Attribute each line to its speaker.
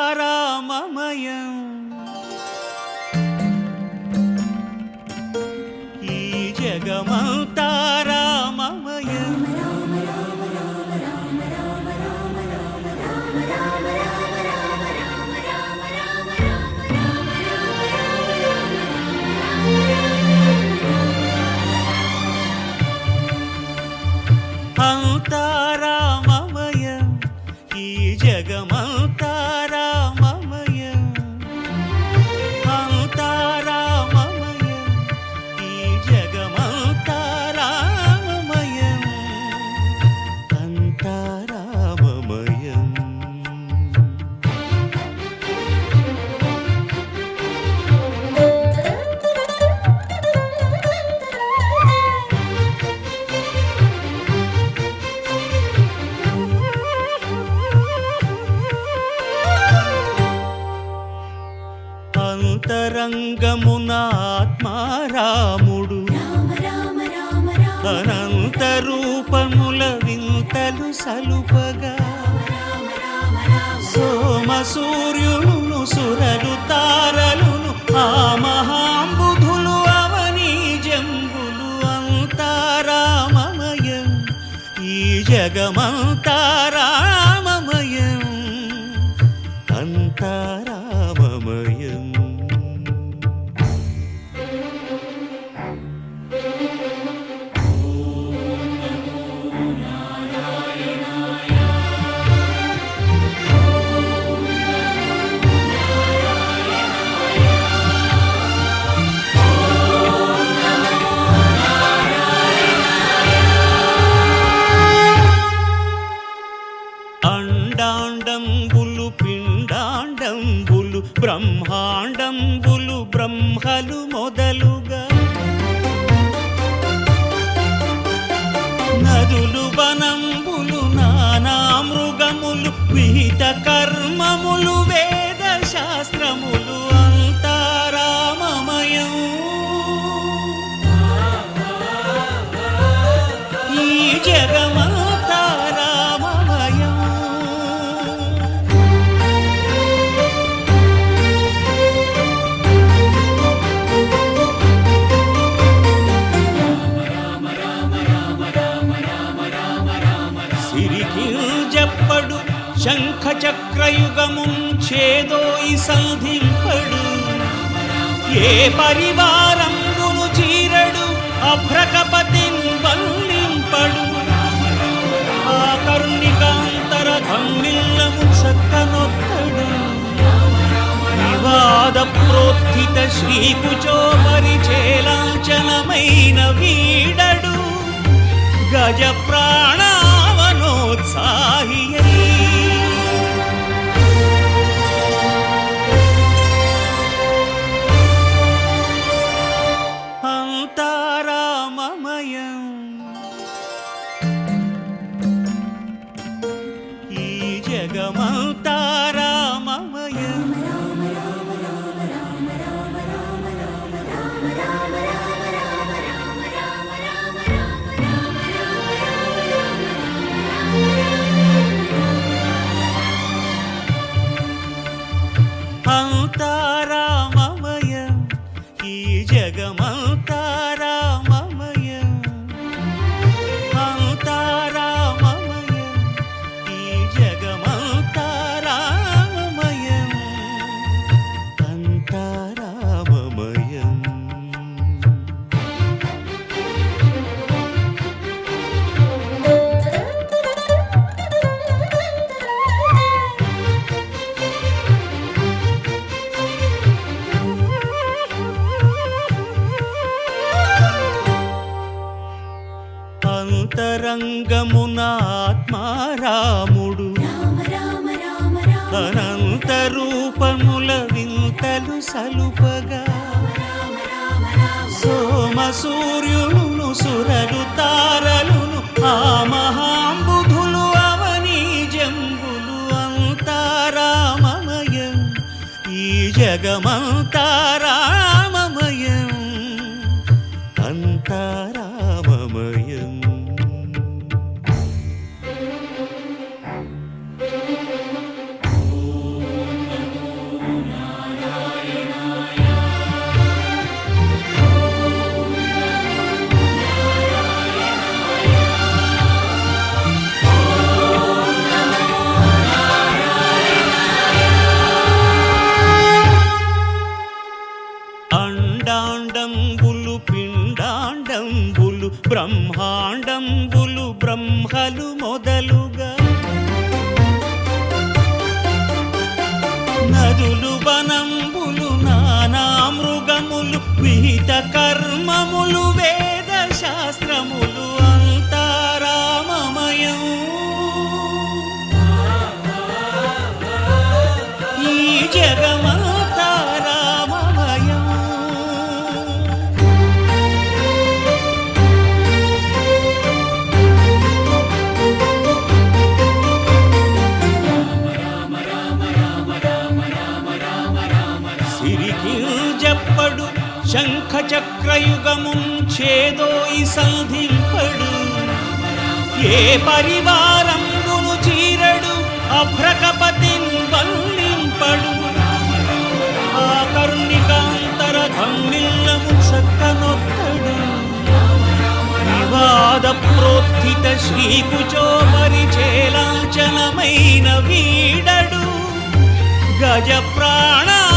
Speaker 1: అంతారామమయం ఈ జగమంతారామమయం అంతారామమయం ఈ జగమంతారామమయం అంతారామమయం ఈ జగమంతారామమయం అంతారామమయం అంతరంగమున ఆత్మారాముడు అనంత రూపముల వింతలు సలుపగా సోమ సూర్యులను సురలు తారలును ఆ మహాంబుధులు అవనీ జంబులు అంతారామమయం ఈ జగమంతారామమయం అంతారామమయం అండాండంబులు పిండాండంబులు బ్రహ్మాండంబులు బ్రహ్మలు మొదలుగా నదులు వనంబులు నానా మృగములు విహిత కర్మములు వేద శాస్త్రములు అంతారామమయం ఈ జగమంతారామమయం సిరికింజప్పడు శంఖ చక్రయుగముం చేదోయి సంధింపడు ఏ పరివారంబును చీరడు అభ్రకపతిన్ వల్లింపడు ఆ కరుణికాంతర ధమ్మిల్లము చక్కనొక్కడు వివాద ప్రోత్థిత శ్రీకుచో పరిచేలాంచనమైన వీడడు గజ ప్రాణావనోత్సాహియై అంతారామమయం ఈ జగమంతారామమయం అంతారామమయం ఈ జగమంతారామమయం అంతారామమయం ఈ జగమంతారామమయం అంతారామమయం అంతరంగమున ఆత్మారాముడు అనంత రూపముల వింతలు సలుపగా సోమ సూర్యులను సురలు తారలును ఆ మహాంబుధులు అవనీ జంబులు అంతారామమయం ఈ జగమంతారామమయం అంతారామమయం బ్రహ్మాండంబులు బ్రహ్మలు మొదలుగా నదులు వనంబులు నానా మృగములు విహిత కర్మములు వేద శాస్త్రములు అంతా రామమయం. ఈ జగమంతా రామమయం. సిరికింజప్పడు శంఖ చక్రయుగముంచేదోయి సంధింపడు ఏ పరివారంబును చీరడు అభ్రకపతిన్ వల్లింపడు ఆ కర్ణికాంతర ధమ్మిల్లము చక్కనొత్తడు వివాద ప్రోత్థిత శ్రీకుచో పరిచేలాంచనమైన వీడడు గజ ప్రాణావనోత్సా